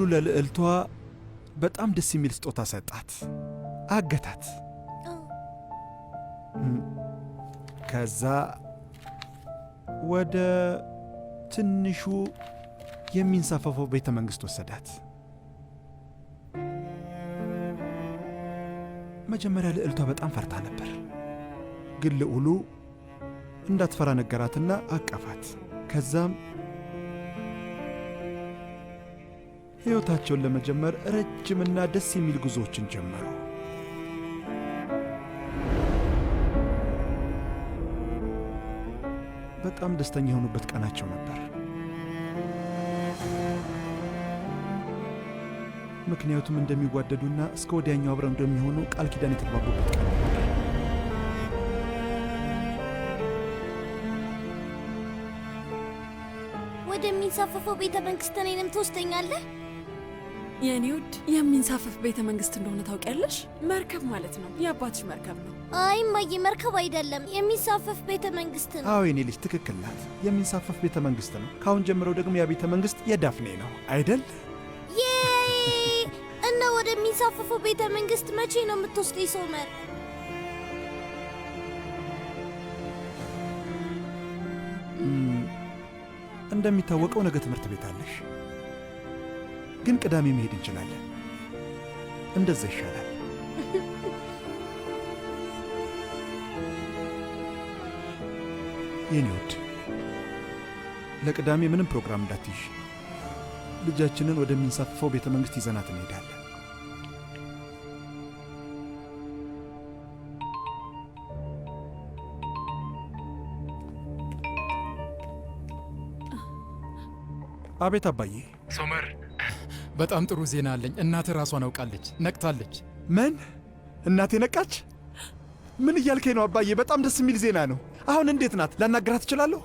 ለልዕልቷ በጣም ደስ የሚል ስጦታ ሰጣት፣ አገታት። ከዛ ወደ ትንሹ የሚንሳፈፈው ቤተ መንግሥት ወሰዳት። መጀመሪያ ልዕልቷ በጣም ፈርታ ነበር፣ ግን ልዑሉ እንዳትፈራ ነገራትና አቀፋት። ከዛም ሕይወታቸውን ለመጀመር ረጅምና ደስ የሚል ጉዞዎችን ጀመሩ። በጣም ደስተኛ የሆኑበት ቀናቸው ነበር። ምክንያቱም እንደሚዋደዱና እስከ ወዲያኛው አብረው እንደሚሆኑ ቃል ኪዳን የተግባቡበት ቀን ነበር። ወደሚንሳፈፈው ቤተ መንግሥት እኔንም ትወስደኛለህ? የኔ ውድ የሚንሳፈፍ ቤተ መንግሥት እንደሆነ ታውቂያለሽ? መርከብ ማለት ነው። የአባትሽ መርከብ ነው። አይ እማዬ፣ መርከብ አይደለም፣ የሚንሳፈፍ ቤተ መንግሥት ነው። አዎ የኔ ልጅ ትክክል ናት። የሚንሳፈፍ ቤተ መንግሥት ነው። ከአሁን ጀምሮ ደግሞ ያ ቤተ መንግሥት የዳፍኔ ነው አይደል? እና ወደሚንሳፈፈው ቤተ መንግሥት መቼ ነው የምትወስደኝ ሶመር? እንደሚታወቀው ነገ ትምህርት ቤት አለሽ፣ ግን ቅዳሜ መሄድ እንችላለን። እንደዛ ይሻላል። የኔ ውድ፣ ለቅዳሜ ምንም ፕሮግራም እንዳትይሽ። ልጃችንን ወደሚንሳፈፈው ቤተ መንግሥት ይዘናት እንሄዳለን። አቤት አባዬ። ሶመር፣ በጣም ጥሩ ዜና አለኝ። እናትህ ራሷን አውቃለች፣ ነቅታለች። ምን? እናቴ ነቃች? ምን እያልከኝ ነው አባዬ? በጣም ደስ የሚል ዜና ነው። አሁን እንዴት ናት? ላናግራት እችላለሁ?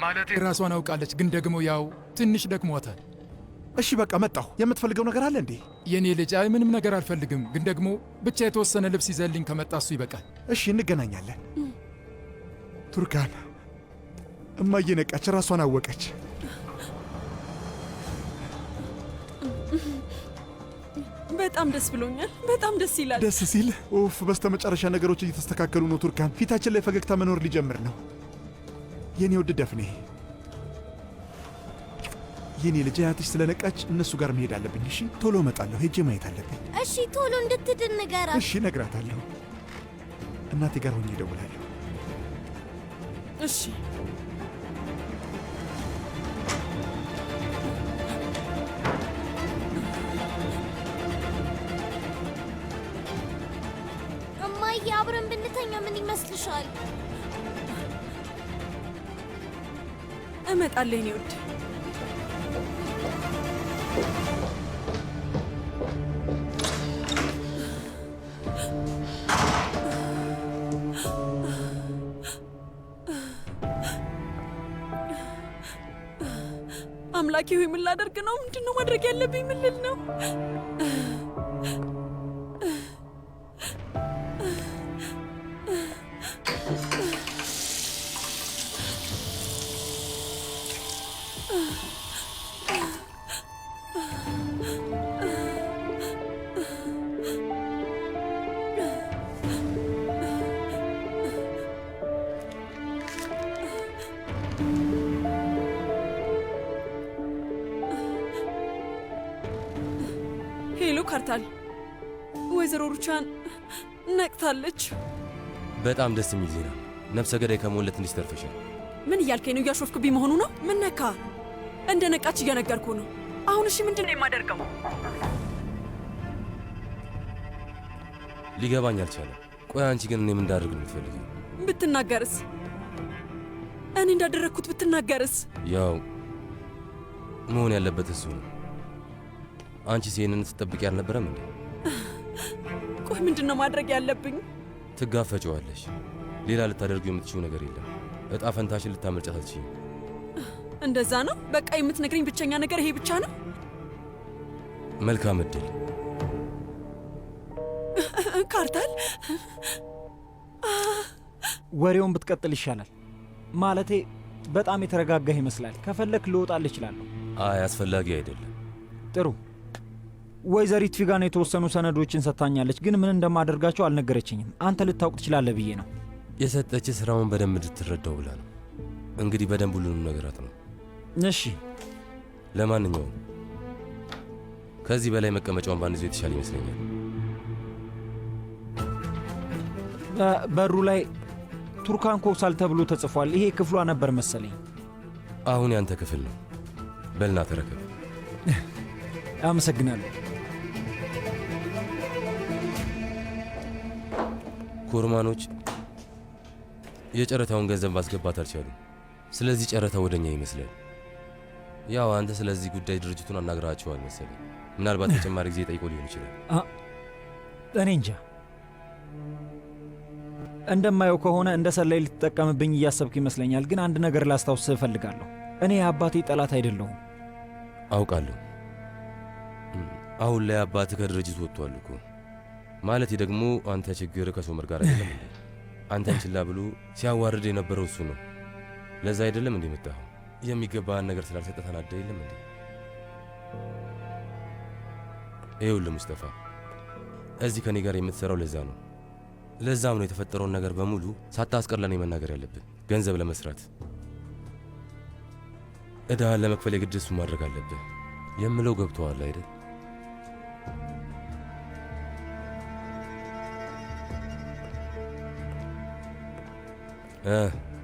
ማለቴ ራሷን አውቃለች፣ ግን ደግሞ ያው ትንሽ ደክሟታል። እሺ በቃ መጣሁ። የምትፈልገው ነገር አለ እንዴ? የኔ ልጅ፣ አይ ምንም ነገር አልፈልግም፣ ግን ደግሞ ብቻ የተወሰነ ልብስ ይዘልኝ ከመጣ እሱ ይበቃል። እሺ እንገናኛለን። ቱርካን፣ እማዬ ነቃች፣ ራሷን አወቀች። በጣም ደስ ብሎኛል። በጣም ደስ ይላል። ደስ ሲል ኡፍ! በስተመጨረሻ ነገሮች እየተስተካከሉ ነው ቱርካን። ፊታችን ላይ ፈገግታ መኖር ሊጀምር ነው። የኔ ውድ ደፍኔ፣ የኔ ልጅ፣ አያትሽ ስለነቃች እነሱ ጋር መሄድ አለብኝ። እሺ ቶሎ እመጣለሁ። ሄጄ ማየት አለብኝ። እሺ ቶሎ እንድትድን ንገራት። እሺ እነግራታለሁ። እናቴ ጋር ሆኜ እደውላለሁ። እሺ እማዬ፣ አብረን ብንተኛ ምን ይመስልሻል? እመጣለሁ የኔ ውድ። አምላኬ ሆይ ምን ላደርግ ነው? ምንድን ነው ማድረግ ያለብኝ? ምን ልል ነው? ሄሎ ካርታል፣ ወይዘሮ ሩቻን ነቅታለች። በጣም ደስ የሚል ዜና። ነፍሰ ገዳይ ከመሆን ትንሽ ተርፈሻል። ምን እያልከኝ ነው? እያሾፍክብኝ መሆኑ ነው? ምን ነካ? እንደ ነቃች እየነገርኩ ነው። አሁን እሺ ምንድን ነው የማደርገው? ሊገባኝ አልቻለም። ቆይ አንቺ ግን እኔ ምን እንዳደርግ ነው የምትፈልጊው? ብትናገርስ? እኔ እንዳደረግኩት ብትናገርስ? ያው መሆን ያለበት እሱ ነው። አንቺስ ይሄንን ስትጠብቂ አልነበረም እንዴ? ቆይ ምንድን ነው ማድረግ ያለብኝ? ትጋፈጪዋለሽ። ሌላ ልታደርጊው የምትችይው ነገር የለም። እጣ ፈንታሽን ልታመልጫት አትችይም። እንደዛ ነው? በቃ የምትነግረኝ ብቸኛ ነገር ይሄ ብቻ ነው? መልካም እድል ካርታል። ወሬውን ብትቀጥል ይሻላል። ማለቴ በጣም የተረጋጋህ ይመስላል። ከፈለክ ልወጣልህ እችላለሁ። አይ አስፈላጊ አይደለም። ጥሩ፣ ወይዘሪት ፊጋን የተወሰኑ ሰነዶችን ሰጥታኛለች፣ ግን ምን እንደማደርጋቸው አልነገረችኝም። አንተ ልታውቅ ትችላለህ ብዬ ነው። የሰጠች ስራውን በደንብ እንድትረዳው ብላ ነው። እንግዲህ በደንብ ሁሉንም ነገራት ነው። እሺ፣ ለማንኛውም ከዚህ በላይ መቀመጫውን ባንይዘው የተሻለ ይመስለኛል። በሩ ላይ ቱርካን ኮሳል ተብሎ ተጽፏል። ይሄ ክፍሏ ነበር መሰለኝ። አሁን ያንተ ክፍል ነው። በልና ተረከብ። አመሰግናለሁ። ኮርማኖች የጨረታውን ገንዘብ ማስገባት አልቻሉም። ስለዚህ ጨረታ ወደኛ ይመስላል። ያው አንተ ስለዚህ ጉዳይ ድርጅቱን አናግራቸዋል መሰለኝ። ምናልባት ተጨማሪ ጊዜ ጠይቆ ሊሆን ይችላል። እኔ እንጃ። እንደማየው ከሆነ እንደ ሰላይ ልትጠቀምብኝ እያሰብክ ይመስለኛል። ግን አንድ ነገር ላስታውስህ እፈልጋለሁ። እኔ የአባቴ ጠላት አይደለሁም። አውቃለሁ። አሁን ላይ አባትህ ከድርጅቱ ወጥቷል እኮ። ማለቴ ደግሞ አንተ ችግር ከሶመር ጋር አይደለም እንዴ? አንተን ችላ ብሎ ሲያዋርድ የነበረው እሱ ነው። ለዛ አይደለም እንዴ መጣኸው? የሚገባህን ነገር ስላልሰጠ ተናደህ የለም እንዴ? ይኸውልህ ሙስጠፋ፣ እዚህ ከኔ ጋር የምትሰራው ለዛ ነው። ለዛም ነው የተፈጠረውን ነገር በሙሉ ሳታስቀር ለኔ መናገር ያለብን። ገንዘብ ለመስራት ዕዳህን ለመክፈል የግድ እሱ ማድረግ አለብህ የምለው ገብቶሃል አይደል?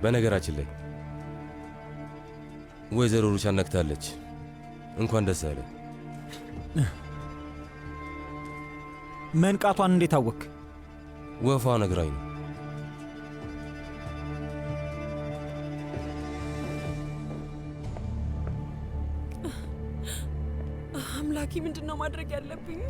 በነገራችን ላይ ወይዘሮ ሩቻን ነክታለች። እንኳን ደስ አለ። መንቃቷን እንዴት አወክ? ወፏ ነግራኝ ነው። አምላኬ፣ ምንድን ነው ማድረግ ያለብኝ?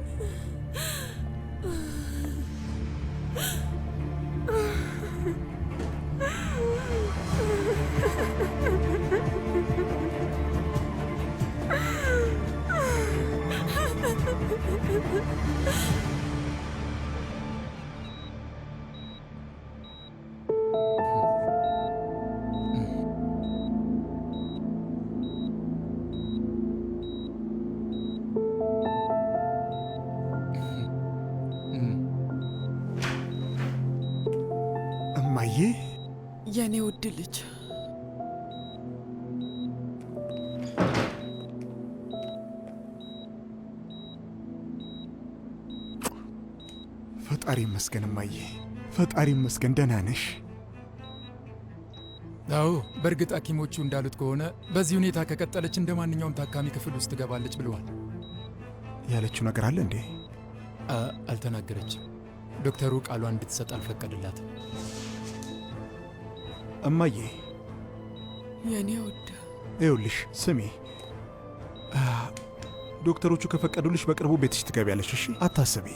እማዬ፣ የኔ ውድ ልጅ፣ ፈጣሪ ይመስገን እማዬ፣ ፈጣሪ ይመስገን። ደህና ነሽ? አዎ፣ በእርግጥ ሐኪሞቹ እንዳሉት ከሆነ በዚህ ሁኔታ ከቀጠለች እንደ ማንኛውም ታካሚ ክፍል ውስጥ ትገባለች ብለዋል። ያለችው ነገር አለ እንዴ? አልተናገረችም። ዶክተሩ ቃሏን እንድትሰጥ አልፈቀድላትም። እማዬ፣ የኔ ውድ፣ ይኸውልሽ ስሚ፣ ዶክተሮቹ ከፈቀዱልሽ በቅርቡ ቤትሽ ትገቢያለሽ። እሺ፣ አታስቢ።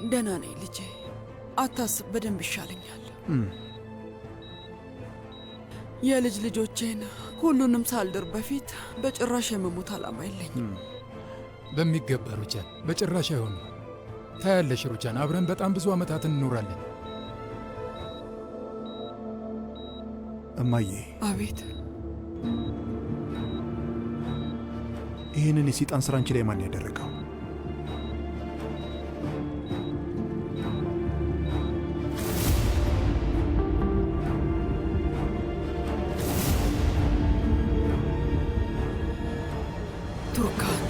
ደህና ነኝ ልጄ፣ አታስብ። በደንብ ይሻለኛል። የልጅ ልጆቼን ሁሉንም ሳልድር በፊት በጭራሽ የመሞት ዓላማ የለኝም። በሚገባ ሩቻን፣ በጭራሽ አይሆንም። ታያለሽ ሩቻን፣ አብረን በጣም ብዙ ዓመታትን እንኖራለን። እማዬ። አቤት። ይህንን የሰይጣን ስራ አንቺ ላይ ማን ያደረገው? ቱርካን።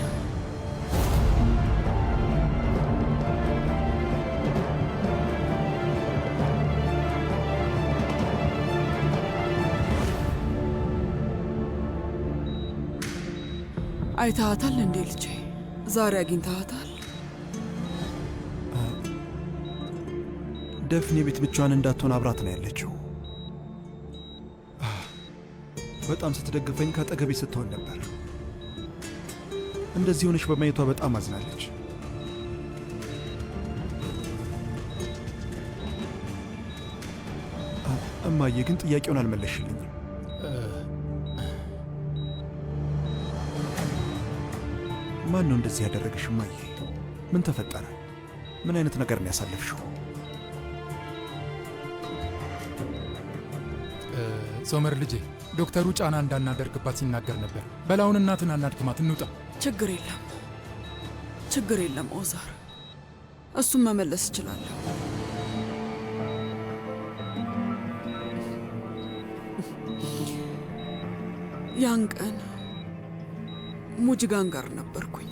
አይታሃታል እንዴ ልጄ? ዛሬ አግኝታሃታል? ደፍኔ ቤት ብቻዋን እንዳትሆን አብራት ነው ያለችው። በጣም ስትደግፈኝ ከአጠገቤ ስትሆን ነበር። እንደዚህ ሆነሽ በማየቷ በጣም አዝናለች። እማዬ ግን ጥያቄውን አልመለሽልኝም። ማን ነው እንደዚህ ያደረገሽ እማዬ? ምን ተፈጠረ? ምን አይነት ነገር ነው ያሳለፍሽው? ሶመር ልጄ፣ ዶክተሩ ጫና እንዳናደርግባት ሲናገር ነበር። በላውን እናትን አናድክማት፣ እንውጣ። ችግር የለም ችግር የለም ኦዛር፣ እሱን መመለስ እችላለሁ። ያን ቀን ሙጅጋን ጋር ነበርኩኝ።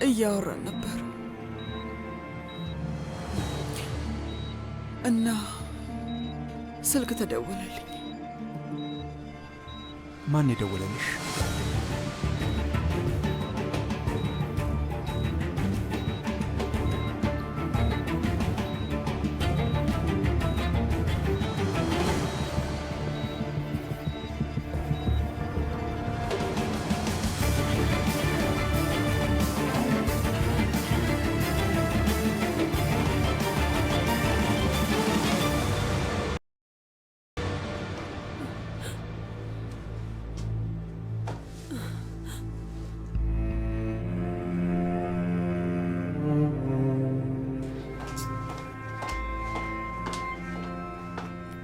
እያወራን ነበር እና ስልክ ተደወለልኝ። ማን የደወለልሽ?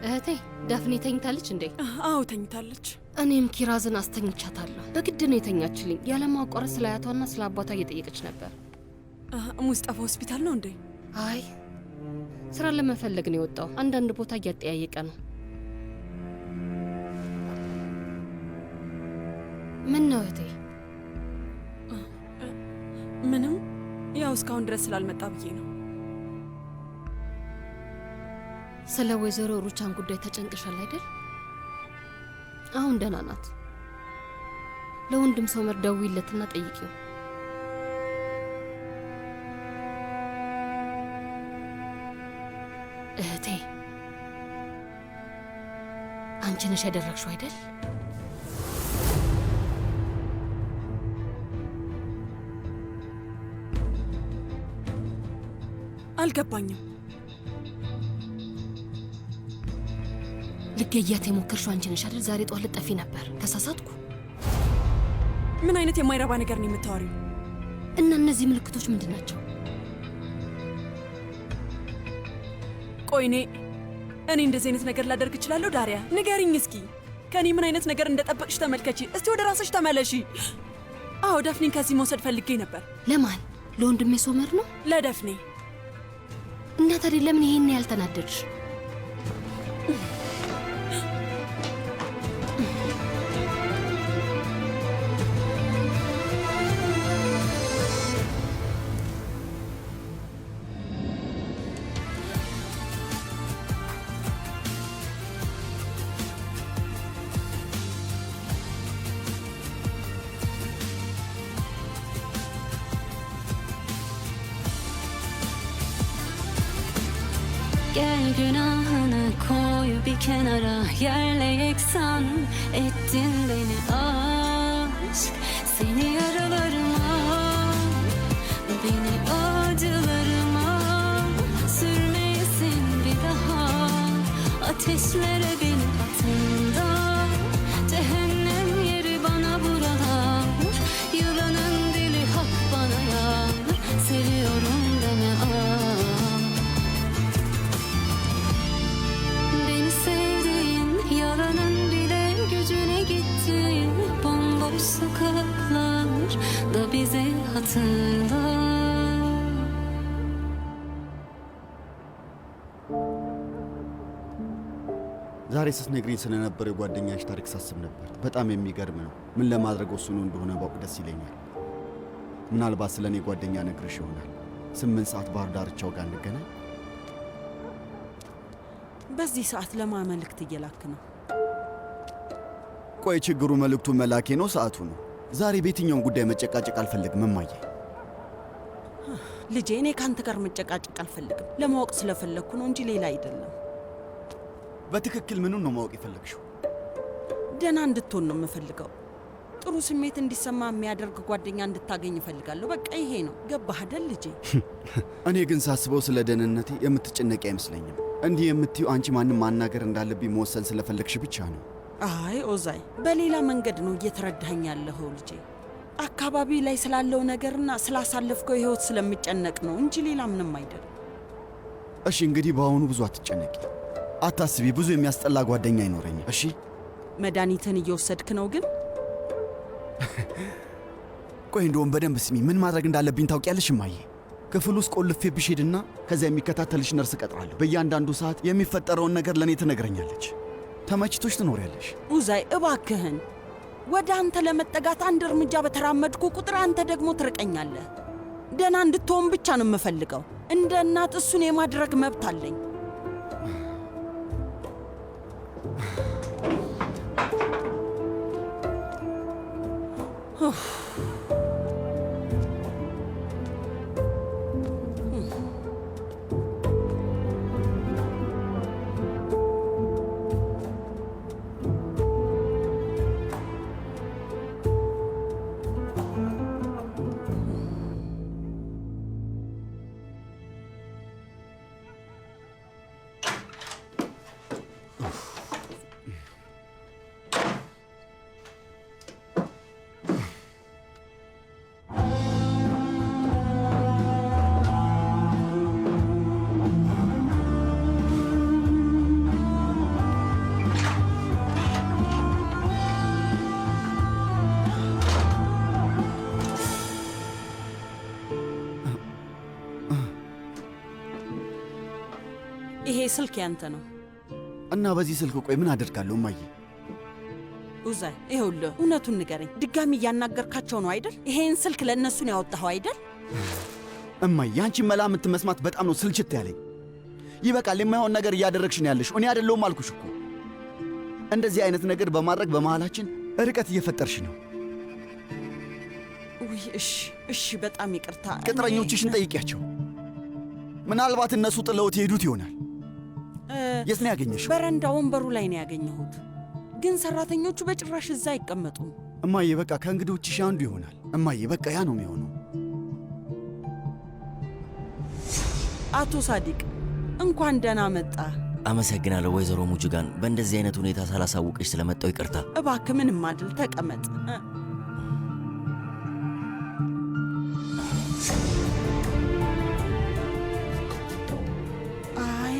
እህቴ ዳፍኔ ተኝታለች እንዴ? አዎ ተኝታለች። እኔም ኪራዝን አስተኝቻታለሁ። በግድ ነው የተኛችልኝ። ያለማቋረጥ ስለ አያቷና ስለ አባቷ እየጠየቀች ነበር። ሙስጠፋ ሆስፒታል ነው እንዴ? አይ ስራ ለመፈለግ ነው የወጣው። አንዳንድ ቦታ እያጠያየቀ ነው። ምን ነው እህቴ? ምንም፣ ያው እስካሁን ድረስ ስላልመጣ ብዬ ነው። ስለ ወይዘሮ ሩቻን ጉዳይ ተጨንቅሻል አይደል? አሁን ደህና ናት። ለወንድም ሶመር ደውይለትና ጠይቂው። እህቴ አንቺ ነሽ ያደረግሽው አይደል? አልገባኝም። ልገያት የሞከርሽው አንቺ ነሽ አይደል? ዛሬ ጠዋት ልጠፊ ነበር። ተሳሳትኩ? ምን አይነት የማይረባ ነገር ነው የምታወሪው? እና እነዚህ ምልክቶች ምንድን ናቸው? ቆይ እኔ እንደዚህ አይነት ነገር ላደርግ እችላለሁ? ዳሪያ ንገሪኝ እስኪ። ከኔ ምን አይነት ነገር እንደጠበቅሽ ተመልከቺ። እስቲ ወደ ራስሽ ተመለሺ። አዎ ዳፍኔን ከዚህ መውሰድ ፈልጌ ነበር። ለማን? ለወንድሜ ሶመር ነው? ለዳፍኔ። እና ታዲያ ለምን ይሄን ያልተናደድሽ? Gel günahını koy bir kenara, yerle yeksan ettin beni aşk. Seni yaralarıma, beni acılarıma sürmeyesin bir daha. Ateşlere beni atında, cehennem yeri bana buralar. Yılanın dili hak bana yar, seviyorum deme sokaklar da bizi hatırla. ዛሬ ስትነግሪኝ ስለነበረ የጓደኛሽ ታሪክ ሳስብ ነበር። በጣም የሚገርም ነው። ምን ለማድረግ ወስኖ እንደሆነ ባውቅ ደስ ይለኛል። ምናልባት ስለ እኔ ጓደኛ ነግርሽ ይሆናል። 8 ሰዓት ባህር ዳርቻው ጋር እንገናኝ። በዚህ ሰዓት ለማን መልእክት እየላክ ነው? ቆይ ችግሩ መልእክቱ መላኬ ነው ሰዓቱ ነው? ዛሬ በየትኛውም ጉዳይ መጨቃጨቅ አልፈልግም እማዬ። ልጄ እኔ ካንተ ጋር መጨቃጨቅ አልፈልግም። ለማወቅ ስለፈለግኩ ነው እንጂ ሌላ አይደለም። በትክክል ምኑን ነው ማወቅ የፈለግሽው? ደህና እንድትሆን ነው የምፈልገው። ጥሩ ስሜት እንዲሰማ የሚያደርግ ጓደኛ እንድታገኝ እፈልጋለሁ። በቃ ይሄ ነው። ገባህ አይደል ልጄ? እኔ ግን ሳስበው ስለ ደህንነቴ የምትጨነቂ አይመስለኝም። እንዲህ የምትዩ አንቺ ማንም ማናገር እንዳለብኝ መወሰን ስለፈለግሽ ብቻ ነው። አይ ኦዛይ፣ በሌላ መንገድ ነው እየተረዳኸኝ ያለኸው ልጄ። አካባቢ ላይ ስላለው ነገርና ስላሳለፍከው ህይወት ስለምጨነቅ ነው እንጂ ሌላ ምንም አይደለም። እሺ እንግዲህ በአሁኑ ብዙ አትጨነቂ፣ አታስቢ። ብዙ የሚያስጠላ ጓደኛ አይኖረኝም። እሺ መድኃኒትን እየወሰድክ ነው ግን? ቆይ እንደውም በደንብ ስሚ። ምን ማድረግ እንዳለብኝ ታውቂያለሽ እማዬ? ክፍል ውስጥ ቆልፌብሽ ሄድና ከዚያ የሚከታተልሽ ነርስ እቀጥራለሁ። በእያንዳንዱ ሰዓት የሚፈጠረውን ነገር ለእኔ ትነግረኛለች። ተመችቶች ትኖሪያለሽ። ኡዛይ እባክህን፣ ወደ አንተ ለመጠጋት አንድ እርምጃ በተራመድኩ ቁጥር አንተ ደግሞ ትርቀኛለህ። ደህና እንድትሆን ብቻ ነው የምፈልገው። እንደ እናት እሱን የማድረግ መብት አለኝ። ይሄ ስልክ ያንተ ነው እና በዚህ ስልክ ቆይ ምን አደርጋለሁ እማዬ? ኡዛይ ይኸውልህ፣ እውነቱን ንገረኝ። ድጋሚ እያናገርካቸው ነው አይደል? ይሄን ስልክ ለእነሱን ያወጣኸው አይደል? እማዬ አንቺን መላምት መስማት በጣም ነው ስልችት ያለኝ። ይበቃል። የማይሆን ነገር እያደረግሽ ነው ያለሽ። እኔ አይደለሁም አልኩሽ እኮ። እንደዚህ አይነት ነገር በማድረግ በመሃላችን ርቀት እየፈጠርሽ ነው። ውይ እሺ፣ በጣም ይቅርታ። ቅጥረኞችሽን ጠይቂያቸው። ምናልባት እነሱ ጥለውት የሄዱት ይሆናል። የት ነው ያገኘሽው? በረንዳ ወንበሩ ላይ ነው ያገኘሁት። ግን ሰራተኞቹ በጭራሽ እዛ አይቀመጡም። እማዬ በቃ ከእንግዶችሽ አንዱ ይሆናል። እማዬ በቃ ያ ነው የሚሆነው። አቶ ሳዲቅ እንኳን ደህና መጣ። አመሰግናለሁ ወይዘሮ ሙጅጋን። በእንደዚህ አይነት ሁኔታ ሳላሳውቅሽ ስለመጣው ይቅርታ። እባክህ ምንም አይደል፣ ተቀመጥ። አይ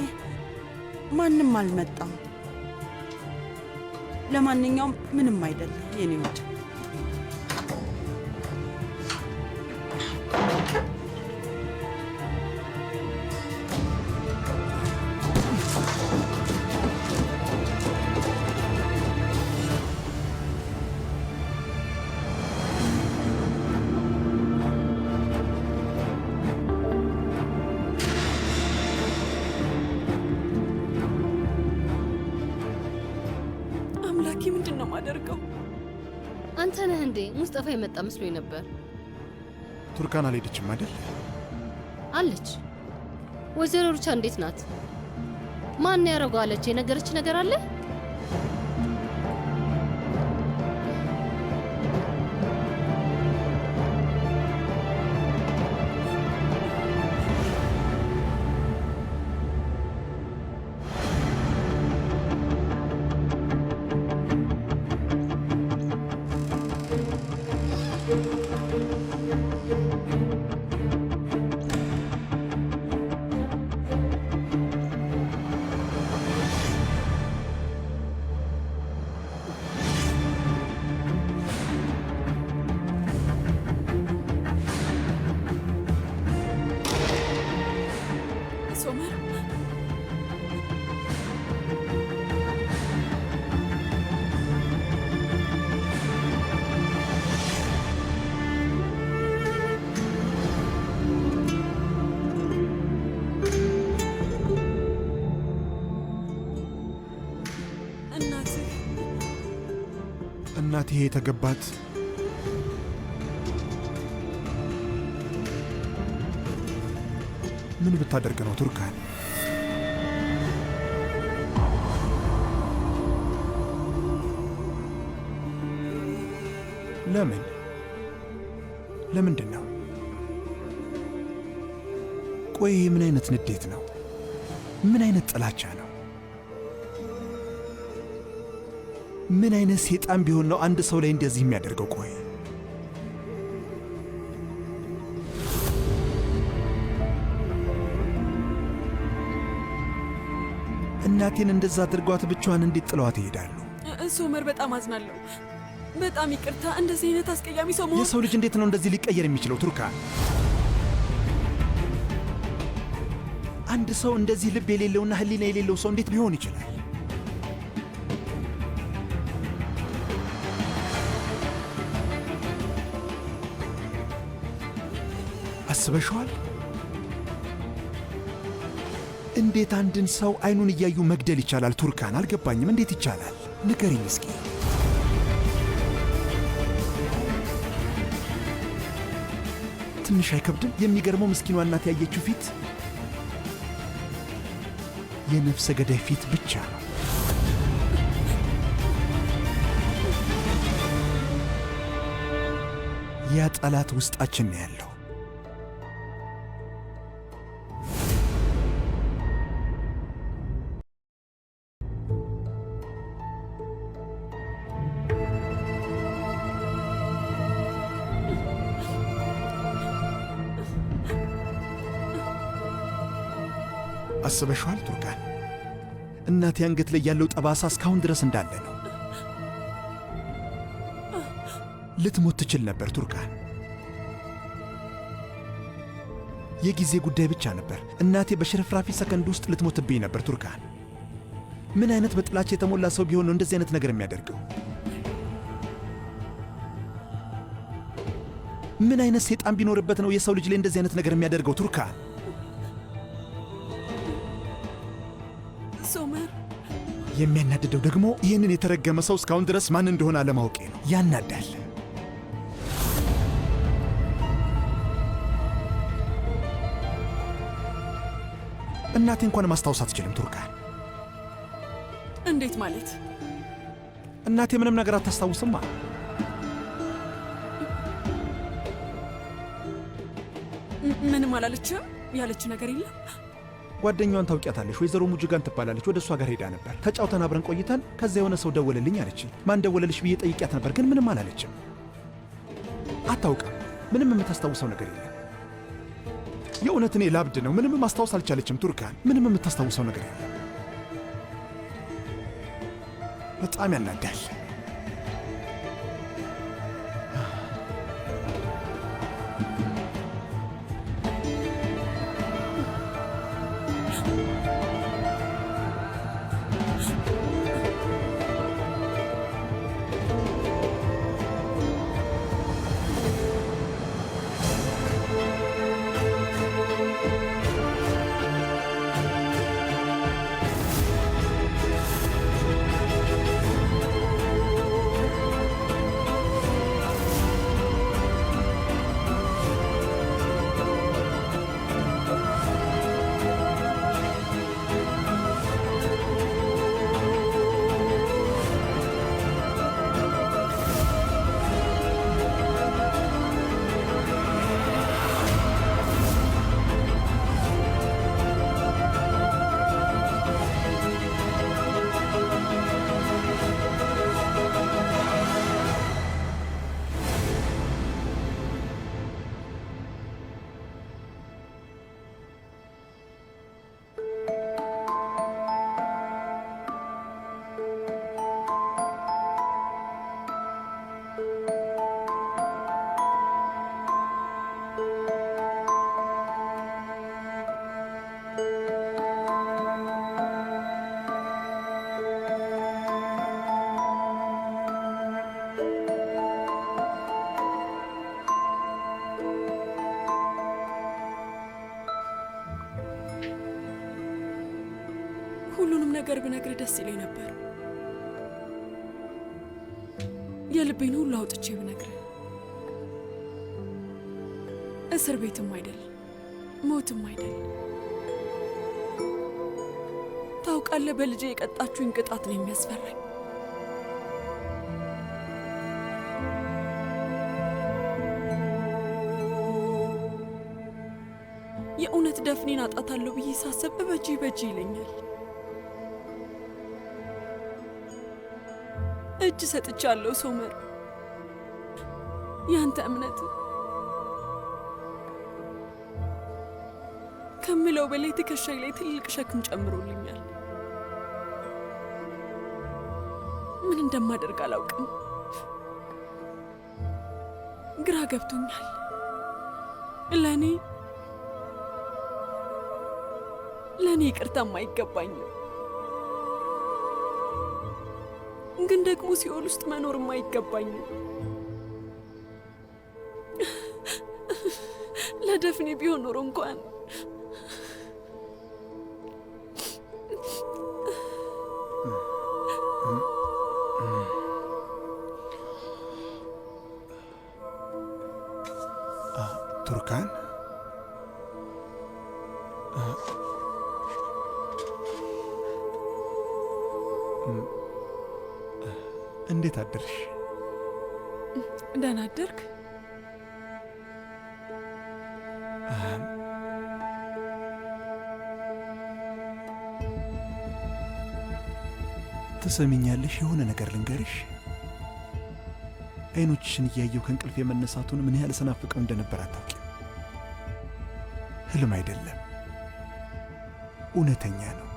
ማንም አልመጣም። ለማንኛውም ምንም አይደል የኔ ውድ። አምላኬ ምንድን ነው ማደርገው? አንተ ነህ እንዴ? ሙስጠፋ የመጣ መስሎኝ ነበር። ቱርካን አልሄደችም አይደል? አለች። ወይዘሮ ሩቻ እንዴት ናት? ማን ያደረገው አለች? የነገረች ነገር አለ? ሶመር እናትህ የተገባት ምን ብታደርግ ነው ቱርካን? ለምንድን ነው? ቆይ ምን አይነት ንዴት ነው? ምን አይነት ጥላቻ ነው? ምን አይነት ሴጣን ቢሆን ነው አንድ ሰው ላይ እንደዚህ የሚያደርገው? ቆይ እናቴን እንደዛ አድርጓት ብቻዋን እንዴት ጥለዋት ይሄዳሉ? ሶመር በጣም አዝናለሁ። በጣም ይቅርታ። እንደዚህ አይነት አስቀያሚ ሰው መሆን የሰው ልጅ እንዴት ነው እንደዚህ ሊቀየር የሚችለው? ቱርካን፣ አንድ ሰው እንደዚህ ልብ የሌለውና ህሊና የሌለው ሰው እንዴት ሊሆን ይችላል? አስበሽዋል? እንዴት አንድን ሰው አይኑን እያዩ መግደል ይቻላል? ቱርካን፣ አልገባኝም። እንዴት ይቻላል? ንገሪኝ እስኪ። ትንሽ አይከብድም? የሚገርመው ምስኪኗ እናት ያየችው ፊት የነፍሰ ገዳይ ፊት ብቻ ነው። ያ ጠላት ውስጣችን ነው ያለው። አስበሽዋል ቱርካን? እናቴ አንገት ላይ ያለው ጠባሳ እስካሁን ድረስ እንዳለ ነው። ልትሞት ትችል ነበር ቱርካን። የጊዜ ጉዳይ ብቻ ነበር። እናቴ በሽርፍራፊ ሰከንድ ውስጥ ልትሞትብኝ ነበር ቱርካን። ምን አይነት በጥላቻ የተሞላ ሰው ቢሆን ነው እንደዚህ አይነት ነገር የሚያደርገው? ምን አይነት ሰይጣን ቢኖርበት ነው የሰው ልጅ ላይ እንደዚህ አይነት ነገር የሚያደርገው ቱርካን? ሶመር፣ የሚያናድደው ደግሞ ይህንን የተረገመ ሰው እስካሁን ድረስ ማን እንደሆነ አለማወቄ ነው። ያናዳል። እናቴ እንኳን ማስታወስ አትችልም ቱርካን። እንዴት ማለት? እናቴ ምንም ነገር አታስታውስማ። ምንም አላለችም? ያለች ነገር የለም? ጓደኛዋን ታውቂያታለሽ? ወይዘሮ ሙጅጋን ትባላለች። ወደ እሷ ጋር ሄዳ ነበር። ተጫውተን አብረን ቆይተን ከዚያ የሆነ ሰው ደወለልኝ አለችኝ። ማን ደወለልሽ ብዬ ጠይቂያት ነበር፣ ግን ምንም አላለችም። አታውቅም። ምንም የምታስታውሰው ነገር የለም። የእውነት እኔ ላብድ ነው። ምንም ማስታወስ አልቻለችም ቱርካን። ምንም የምታስታውሰው ነገር የለም። በጣም ያናዳል። ሁሉንም ነገር ብነግርህ ደስ ይለኝ ነበር። የልቤን ሁሉ አውጥቼ ብነግርህ። እስር ቤትም አይደል ሞትም አይደል። ታውቃለህ፣ በልጄ የቀጣችሁኝ ቅጣት ነው የሚያስፈራኝ። የእውነት ደፍኔን አጣታለሁ ብዬ ሳስብ በጂ ይለኛል። እጅ ሰጥቻለሁ ሶመር። ያንተ እምነት ከምለው በላይ ትከሻይ ላይ ትልቅ ሸክም ጨምሮልኛል። ምን እንደማደርግ አላውቅም። ግራ ገብቶኛል። ለእኔ ይቅርታም አይገባኝም፣ ግን ደግሞ ሲኦል ውስጥ መኖርም አይገባኝም። ለደፍኔ ቢሆን ኖሮ እንኳን ቱርካን እንዴት አደርሽ? ደህና አደርክ? ትሰሚኛለሽ? የሆነ ነገር ልንገርሽ። አይኖችሽን እያየው ከእንቅልፍ የመነሳቱን ምን ያህል ስናፍቀው እንደነበር አታውቂም። ህልም አይደለም፣ እውነተኛ ነው።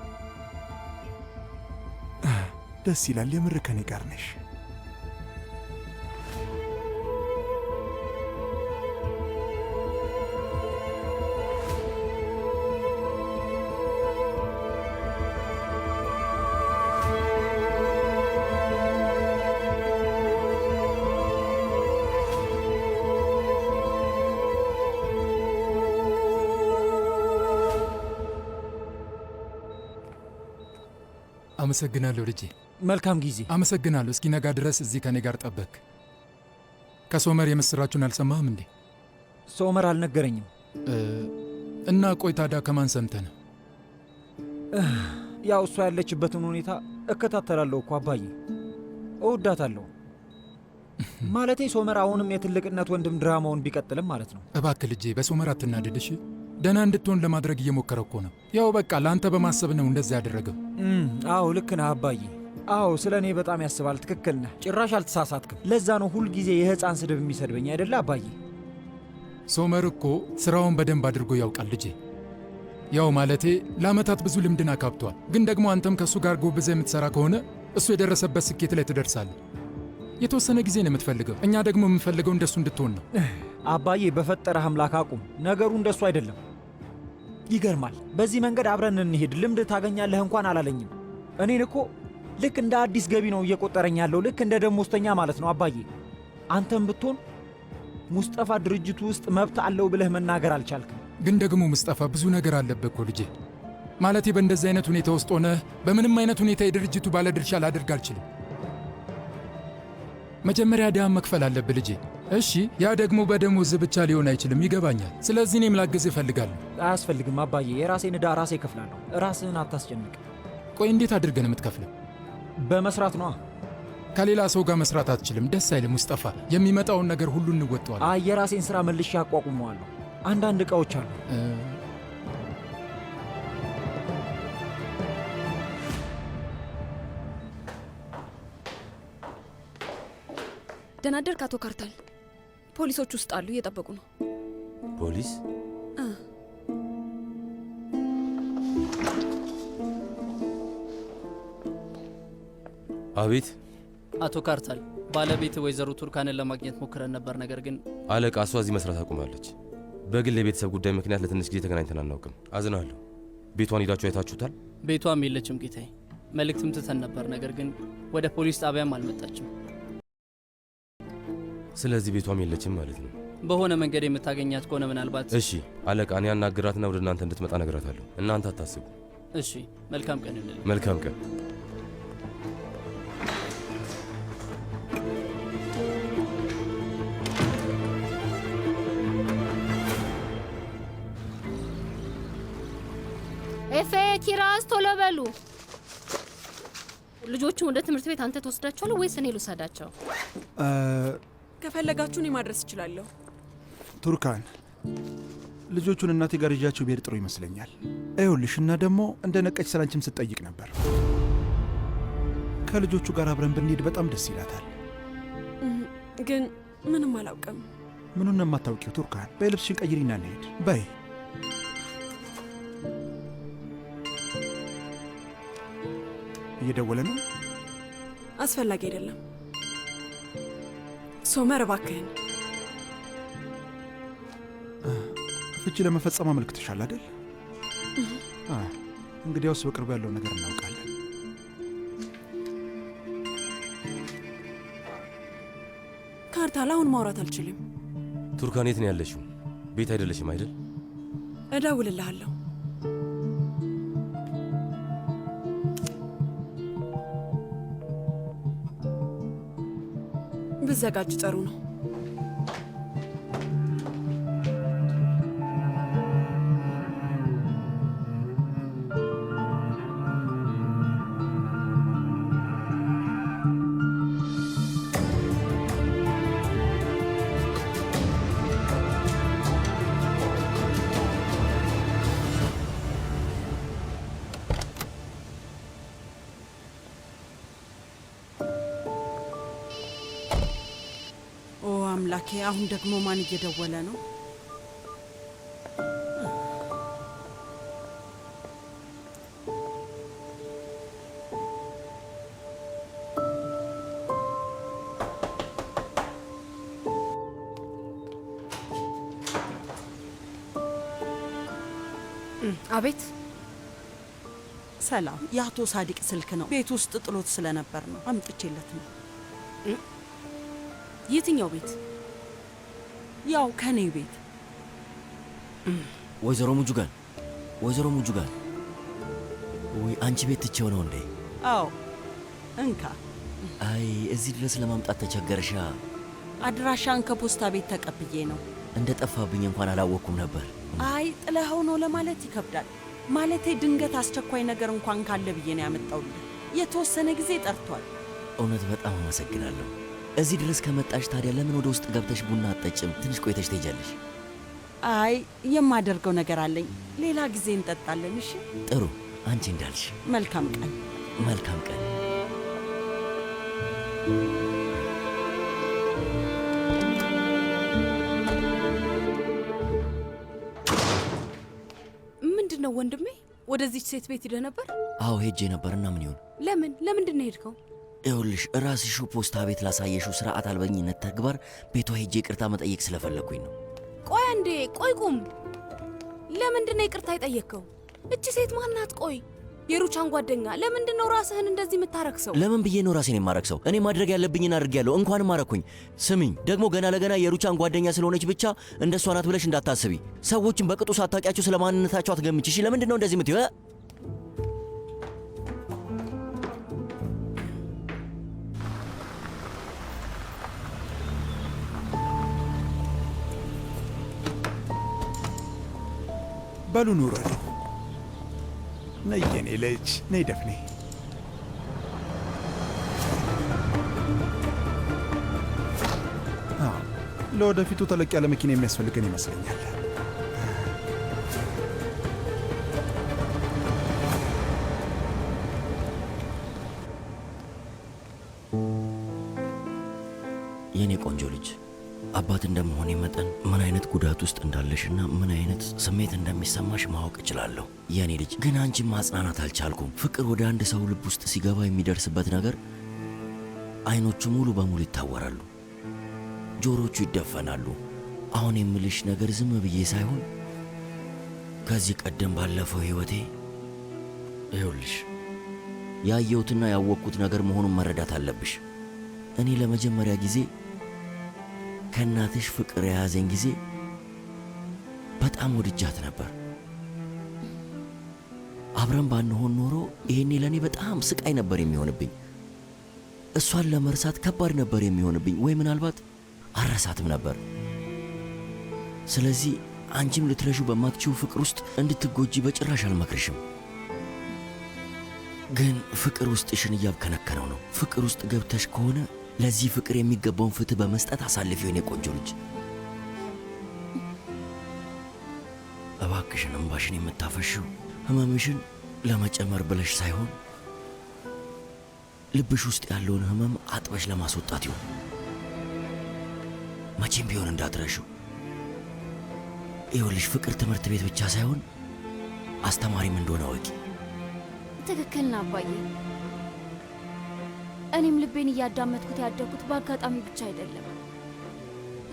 ደስ ይላል። የምር ከኔ ጋር ነሽ። አመሰግናለሁ ልጄ። መልካም ጊዜ። አመሰግናለሁ። እስኪነጋ ድረስ እዚህ ከኔ ጋር ጠበቅ። ከሶመር የምስራቹን አልሰማህም እንዴ? ሶመር አልነገረኝም። እና ቆይ ታዲያ ከማን ሰምተህ ነው? ያው እሷ ያለችበትን ሁኔታ እከታተላለሁ እኮ አባዬ። እወዳታለሁ። ማለቴ ሶመር አሁንም የትልቅነት ወንድም ድራማውን ቢቀጥልም ማለት ነው። እባክህ ልጄ በሶመር አትናደድሽ። ደህና እንድትሆን ለማድረግ እየሞከረ እኮ ነው። ያው በቃ ለአንተ በማሰብ ነው እንደዛ ያደረገው። አዎ ልክ ነህ አባዬ። አዎ ስለ እኔ በጣም ያስባል። ትክክል ነህ። ጭራሽ አልተሳሳትክም። ለዛ ነው ሁልጊዜ የሕፃን ስድብ የሚሰድበኝ አይደለ አባዬ? ሶመር እኮ ስራውን በደንብ አድርጎ ያውቃል ልጄ። ያው ማለቴ ለዓመታት ብዙ ልምድን አካብቷል። ግን ደግሞ አንተም ከእሱ ጋር ጎብዘህ የምትሠራ ከሆነ እሱ የደረሰበት ስኬት ላይ ትደርሳለህ። የተወሰነ ጊዜ ነው የምትፈልገው። እኛ ደግሞ የምንፈልገው እንደሱ እንድትሆን ነው። አባዬ በፈጠረህ አምላክ አቁም። ነገሩ እንደሱ አይደለም። ይገርማል። በዚህ መንገድ አብረን እንሄድ፣ ልምድ ታገኛለህ እንኳን አላለኝም። እኔን እኮ ልክ እንደ አዲስ ገቢ ነው እየቆጠረኝ ያለው፣ ልክ እንደ ደሞዝተኛ ማለት ነው አባዬ። አንተም ብትሆን ሙስጠፋ ድርጅቱ ውስጥ መብት አለው ብለህ መናገር አልቻልክም። ግን ደግሞ ሙስጠፋ ብዙ ነገር አለበት እኮ ልጄ። ማለቴ በእንደዚህ አይነት ሁኔታ ውስጥ ሆነህ በምንም አይነት ሁኔታ የድርጅቱ ባለድርሻ ላደርግ አልችልም። መጀመሪያ ዕዳህን መክፈል አለብህ ልጄ። እሺ፣ ያ ደግሞ በደሞዝ ብቻ ሊሆን አይችልም፣ ይገባኛል። ስለዚህ እኔም ላግዝህ እፈልጋለሁ። አያስፈልግም አባዬ፣ የራሴን ዕዳ ራሴ እከፍላለሁ። ራስህን አታስጨንቅ። ቆይ እንዴት አድርገህ ነው የምትከፍለው? በመስራት ነዋ። ከሌላ ሰው ጋር መስራት አትችልም። ደስ አይልም ሙስጠፋ። የሚመጣውን ነገር ሁሉ እንወጣዋለን። አይ የራሴን ሥራ መልሼ አቋቁመዋለሁ። አንዳንድ ዕቃዎች አሉ። ደህና አደርክ አቶ ካርታል? ፖሊሶች ውስጥ አሉ፣ እየጠበቁ ነው። ፖሊስ? አቤት። አቶ ካርታል፣ ባለቤት ወይዘሮ ቱርካንን ለማግኘት ሞክረን ነበር፣ ነገር ግን አለቃ እሷ እዚህ መስራት አቁማለች። በግል የቤተሰብ ጉዳይ ምክንያት ለትንሽ ጊዜ ተገናኝተን አናውቅም። አዝናለሁ። ቤቷን ሄዳችሁ አይታችሁታል? ቤቷም የለችም ጌታዬ። መልእክትም ትተን ነበር፣ ነገር ግን ወደ ፖሊስ ጣቢያም አልመጣችም። ስለዚህ ቤቷም የለችም ማለት ነው። በሆነ መንገድ የምታገኛት ከሆነ ምናልባት። እሺ አለቃ፣ እኔ አናግራትና ወደ እናንተ እንድትመጣ ነግራታለሁ። እናንተ አታስቡ። እሺ፣ መልካም ቀን ይሁንልኝ። መልካም ቀን። ኤፌ፣ ኪራዝ ቶሎ በሉ። ልጆቹን ወደ ትምህርት ቤት አንተ ትወስዳቸዋለህ ወይስ እኔ ልውሰዳቸው? ከፈለጋችሁ እኔ ማድረስ እችላለሁ። ቱርካን፣ ልጆቹን እናቴ ጋር ይዣቸው ብሄድ ጥሩ ይመስለኛል። ይኸውልሽ፣ እና ደግሞ እንደ ነቀች ስላንቺም ስትጠይቅ ነበር። ከልጆቹ ጋር አብረን ብንሄድ በጣም ደስ ይላታል። ግን ምንም አላውቅም። ምኑን ነው የማታውቂው? ቱርካን፣ በይ ልብስሽን ቀይሪና እንሄድ በይ። እየደወለ ነው። አስፈላጊ አይደለም። ሶመር እባክህን። ፍቺ ለመፈጸም አመልክተሻል አይደል? እንግዲያውስ በቅርቡ ያለው ነገር እናውቃለን። ካርታል፣ አሁን ማውራት አልችልም። ቱርካን የት ነው ያለሽው? ቤት አይደለሽም አይደል? እደውልልሃለሁ። ብዘጋጅ ጥሩ ነው። አምላኬ፣ አሁን ደግሞ ማን እየደወለ ነው? አቤት። ሰላም፣ የአቶ ሳዲቅ ስልክ ነው። ቤት ውስጥ ጥሎት ስለነበር ነው አምጥቼለት ነው። የትኛው ቤት? ያው ከኔ ቤት። ወይዘሮ ሙጁጋን፣ ወይዘሮ ሙጁጋን፣ ወይ አንቺ ቤት ትቼው ነው እንዴ? አዎ፣ እንካ። አይ እዚህ ድረስ ለማምጣት ተቸገርሻ? አድራሻን ከፖስታ ቤት ተቀብዬ ነው። እንደ ጠፋብኝ እንኳን አላወቅኩም ነበር። አይ ጥለኸው ነው ለማለት ይከብዳል። ማለቴ ድንገት አስቸኳይ ነገር እንኳን ካለ ብዬ ነው ያመጣውልህ። የተወሰነ ጊዜ ጠርቷል። እውነት በጣም አመሰግናለሁ። እዚህ ድረስ ከመጣሽ ታዲያ ለምን ወደ ውስጥ ገብተሽ ቡና አትጠጭም? ትንሽ ቆይተሽ ትሄጃለሽ። አይ የማደርገው ነገር አለኝ። ሌላ ጊዜ እንጠጣለን። እሺ? ጥሩ፣ አንቺ እንዳልሽ። መልካም ቀን። መልካም ቀን። ምንድን ነው ወንድሜ? ወደዚች ሴት ቤት ሄደህ ነበር? አዎ ሄጄ ነበር። እና ምን ይሆን? ለምንድን ነው ሄድከው? ይኸውልሽ ራስሹ ፖስታ ቤት ላሳየሽው ስርዓት አልበኝነት ተግባር ቤቷ ሄጄ ይቅርታ መጠየቅ ስለፈለግኩኝ ነው። ቆይ አንዴ፣ ቆይ ቁም። ለምንድን ነው ይቅርታ የጠየቅከው? እቺ ሴት ማናት? ቆይ የሩቻን ጓደኛ። ለምንድን ነው ራስህን እንደዚህ የምታረክሰው? ለምን ብዬ ነው ራሴን የማረክሰው? እኔ ማድረግ ያለብኝን አድርጌያለሁ። እንኳንም አረኩኝ። ስሚኝ፣ ደግሞ ገና ለገና የሩቻን ጓደኛ ስለሆነች ብቻ እንደሷ ናት ብለሽ እንዳታስቢ። ሰዎችን በቅጡ ሳታውቂያቸው ስለ ማንነታቸው አትገምች። እሺ? ለምንድን ነው እንደዚህ የምትይው? በሉ ኑረዱ። ነይ የኔ ልጅ፣ ነይ ደፍኔ። ለወደፊቱ ተለቅ ያለ መኪና የሚያስፈልገን ይመስለኛል። የኔ ቆንጆ ልጅ፣ አባት እንደመሆኔ መጠን ምን አይነት ጉዳት ውስጥ እንዳለሽና ምን አይነት ስሜት እንደሚሰማሽ ማወቅ እችላለሁ። የኔ ልጅ ግን አንቺን ማጽናናት አልቻልኩም። ፍቅር ወደ አንድ ሰው ልብ ውስጥ ሲገባ የሚደርስበት ነገር አይኖቹ ሙሉ በሙሉ ይታወራሉ፣ ጆሮቹ ይደፈናሉ። አሁን የምልሽ ነገር ዝም ብዬ ሳይሆን ከዚህ ቀደም ባለፈው ሕይወቴ ይኸውልሽ ያየሁትና ያወቅኩት ነገር መሆኑን መረዳት አለብሽ። እኔ ለመጀመሪያ ጊዜ ከእናትሽ ፍቅር የያዘኝ ጊዜ በጣም ወድጃት ነበር። አብረን ባንሆን ኖሮ ይሄኔ ለእኔ በጣም ስቃይ ነበር የሚሆንብኝ። እሷን ለመርሳት ከባድ ነበር የሚሆንብኝ፣ ወይ ምናልባት አረሳትም ነበር። ስለዚህ አንቺም ልትረሹ በማትችው ፍቅር ውስጥ እንድትጎጂ በጭራሽ አልመክርሽም። ግን ፍቅር ውስጥሽን እያብከነከነው ነው። ፍቅር ውስጥ ገብተሽ ከሆነ ለዚህ ፍቅር የሚገባውን ፍትህ በመስጠት አሳልፊው የኔ ቆንጆ ልጅ። እባክሽን እምባሽን የምታፈሽው ህመምሽን ለመጨመር ብለሽ ሳይሆን ልብሽ ውስጥ ያለውን ህመም አጥበሽ ለማስወጣት ይሁን። መቼም ቢሆን እንዳትረሺው። ይኸውልሽ ፍቅር ትምህርት ቤት ብቻ ሳይሆን አስተማሪም እንደሆነ ወቂ። ትክክል ነው አባዬ። እኔም ልቤን እያዳመጥኩት ያደግኩት በአጋጣሚ ብቻ አይደለም።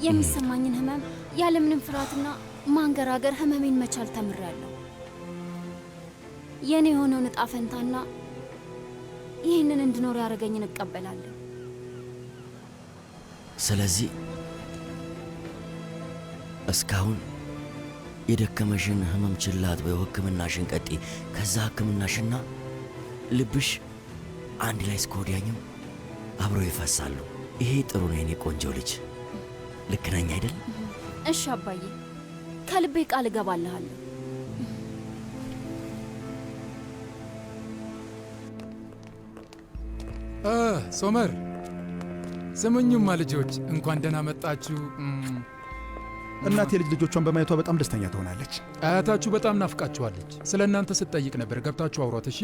የሚሰማኝን ህመም ያለምንም ፍርሃትና ማንገራገር ህመሜን መቻል ተምሬያለሁ። የኔ የሆነውን እጣ ፈንታና ይህንን እንድኖር ያደረገኝን እቀበላለሁ። ስለዚህ እስካሁን የደከመሽን ህመም ችላ አትበይው፣ ህክምናሽን ቀጢ። ከዛ ህክምናሽና ልብሽ አንድ ላይ እስከ ወዲያኛው አብረው ይፈሳሉ። ይሄ ጥሩ ነው የኔ ቆንጆ ልጅ። ልክ ነኝ አይደል? እሺ አባዬ፣ ከልቤ ቃል እገባልሃለሁ። ሶመር፣ ስሙኝማ ልጆች፣ እንኳን ደህና መጣችሁ። እናቴ ልጅ ልጆቿን በማየቷ በጣም ደስተኛ ትሆናለች። አያታችሁ በጣም ናፍቃችኋለች። ስለ እናንተ ስትጠይቅ ነበር። ገብታችሁ አውሯት እሺ?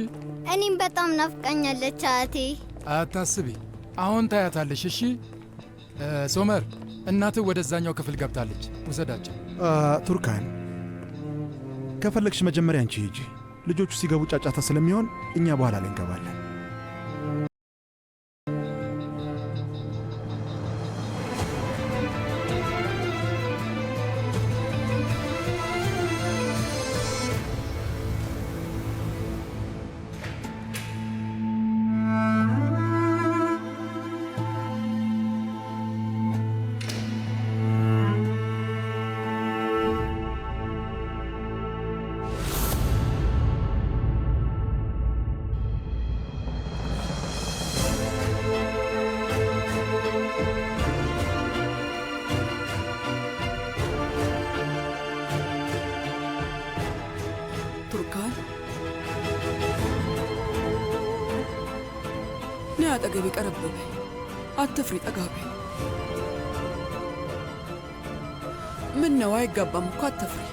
እኔም በጣም ናፍቃኛለች አያቴ። አታስቢ፣ አሁን ታያታለሽ። እሺ ሶመር፣ እናትህ ወደዛኛው ክፍል ገብታለች፣ ውሰዳቸው። ቱርካን፣ ከፈለግሽ መጀመሪያ አንቺ ሂጂ። ልጆቹ ሲገቡ ጫጫታ ስለሚሆን እኛ በኋላ ላይ እንገባለን። ቱርካን ነይ አጠገቤ ቀረብ በይ። አትፍሪ፣ ጠጋ በይ። ምን ነው አይገባም እኮ አትፍሪ።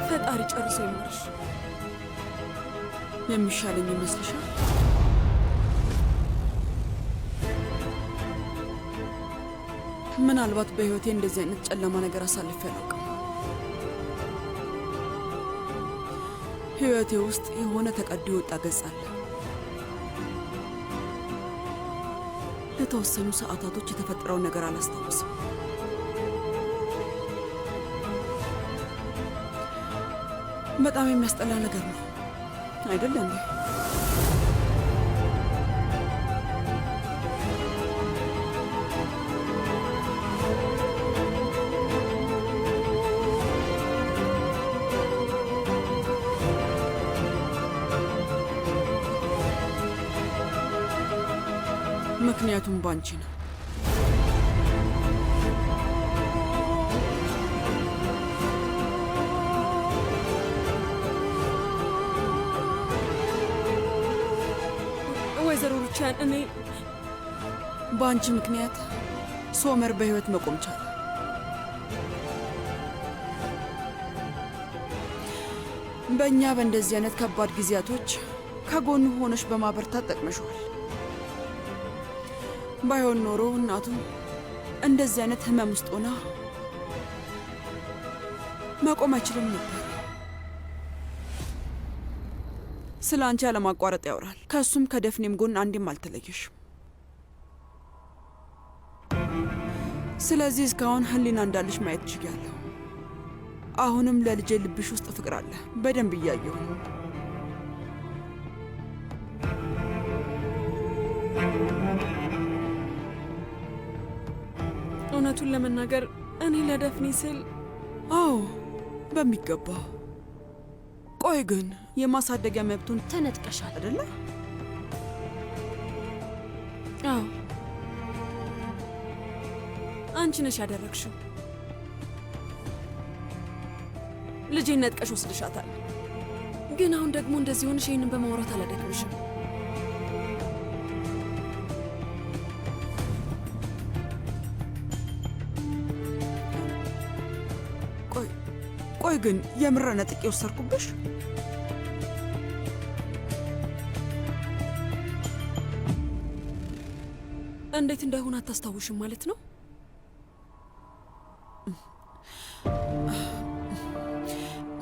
ፈጣሪ ጨርሶ ይማርሽ። የሚሻለኝ ይመስልሻል? ምናልባት በሕይወቴ እንደዚህ አይነት ጨለማ ነገር አሳልፌ አላውቅም። ሕይወቴ ውስጥ የሆነ ተቀዶ የወጣ ገጽ አለ። ለተወሰኑ ሰዓታቶች የተፈጠረውን ነገር አላስታውስም። በጣም የሚያስጠላ ነገር ነው አይደል እንዴ? ምክንያቱም ባንቺ ነው። ወይዘሮ ሩቺያን፣ እኔ በአንቺ ምክንያት ሶመር በሕይወት መቆም ቻለ። በእኛ በእንደዚህ አይነት ከባድ ጊዜያቶች ከጎኑ ሆነሽ በማበርታት ጠቅመሽዋል። ባይሆን ኖሮ እናቱ እንደዚህ አይነት ህመም ውስጥ ሆና መቆም አይችልም ነበር። ስለ አንቺ ያለማቋረጥ ያወራል። ከእሱም ከደፍኔም ጎን አንዴም አልተለየሽም። ስለዚህ እስካሁን ህሊና እንዳለሽ ማየት ችያለሁ። አሁንም ለልጄ ልብሽ ውስጥ ፍቅር አለ፣ በደንብ እያየሁ ነው። እውነቱን ለመናገር እኔ ለደፍኔ ስል አዎ፣ በሚገባ። ቆይ ግን የማሳደጊያ መብቱን ተነጥቀሻል አይደለ? አዎ፣ አንቺ ነሽ ያደረግሽው። ልጄን ነጥቀሽ ወስድሻታል። ግን አሁን ደግሞ እንደዚህ ሆነሽ ይህንን በማውራት አላደግምሽም። ቆይ ግን የምረ ነጥቄ ወሰድኩብሽ? እንዴት እንዳይሆን አታስታውሽም ማለት ነው?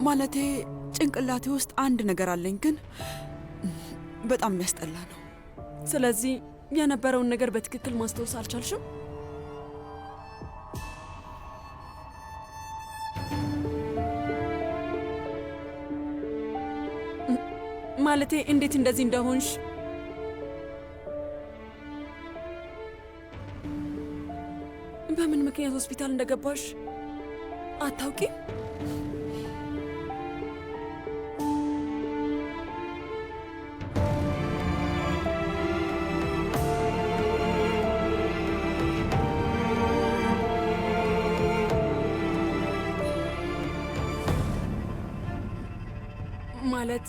ማለቴ ጭንቅላቴ ውስጥ አንድ ነገር አለኝ፣ ግን በጣም የሚያስጠላ ነው። ስለዚህ የነበረውን ነገር በትክክል ማስታወስ አልቻልሽም? ማለቴ እንዴት እንደዚህ እንደሆንሽ በምን ምክንያት ሆስፒታል እንደገባሽ አታውቂም? ማለት